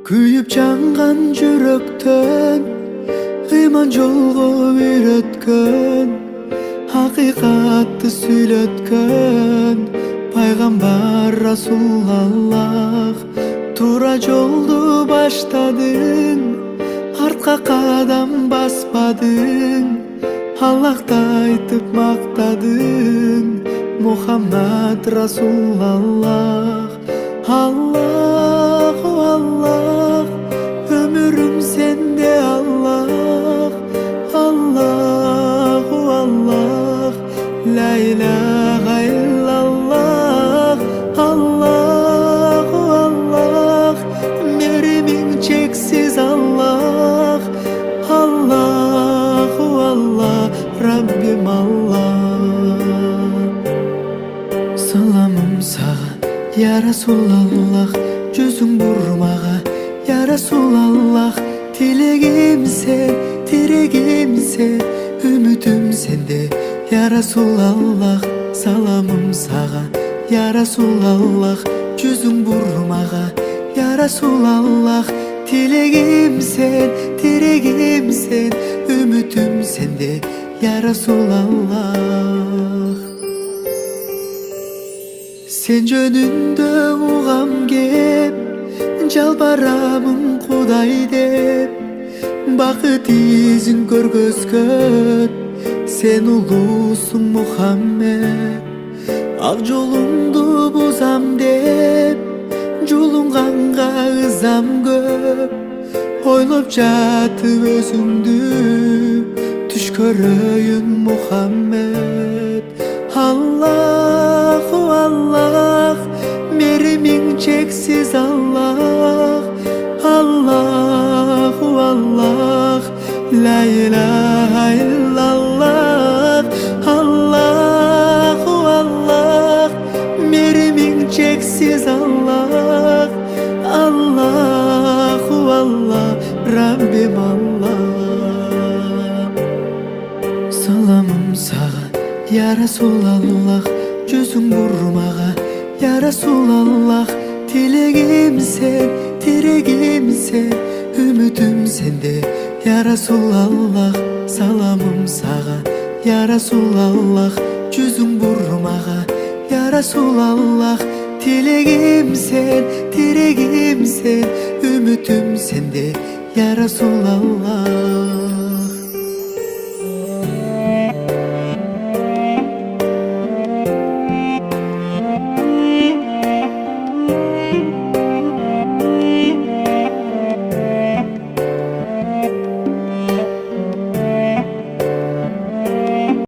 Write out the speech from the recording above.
Kuyup jangan жүрөктөн ыйман жолго үйрөткөн, hakikatты сүйлөткөн пайгамбар Расулаллах. Туура жолду баштадың, артка кадам баспадың, Аллахты айтып мактадың, Мухаммад Расулаллах. Аллаху Аллах, ömürüm sende Allah. Allahu Allah, la ilahe illallah. Allahu Allah, merimin çeksiz Allah. Allahu Allah, Rabbim Allah. Salamım sağa ya Resulallah, жүзүң бурмага ya Resulallah. Tilегим сен, тирегим сен, үмүтүм сенде ya Resulallah. Саламым сага ya Resulallah, жүзүң бурмага ya Resulallah. Tilегим сен, тирегим сен, үмүтүм сенде ya Resulallah. Sen жөнүндө угам кеп, жалбарамын Кудай деп, бакыт изин көргөзгөн сен улуусуң Мухаммед. Ак жолуңду бузам деп, жулунганга ызам көп, ойлоп жатып өзүңдү түш көрөйүн Мухаммед. Allahu Allah, merimin çeksiz Allah. Allahu Allah, la ilahe illallah. Allahu Allah, merimin çeksiz Allah. Allahu Allah, Rabbim Allah. Salamım sağa ya Resulallah, жүзүң бурмага ya Resulallah. Tilегим сен, тирегим сен, үмүтүм сенде ya Resulallah. Саламым сага ya Resulallah, жүзүң бурмага ya Resulallah. Tilегим сен, тирегим сен, үмүтүм сенде ya Resulallah.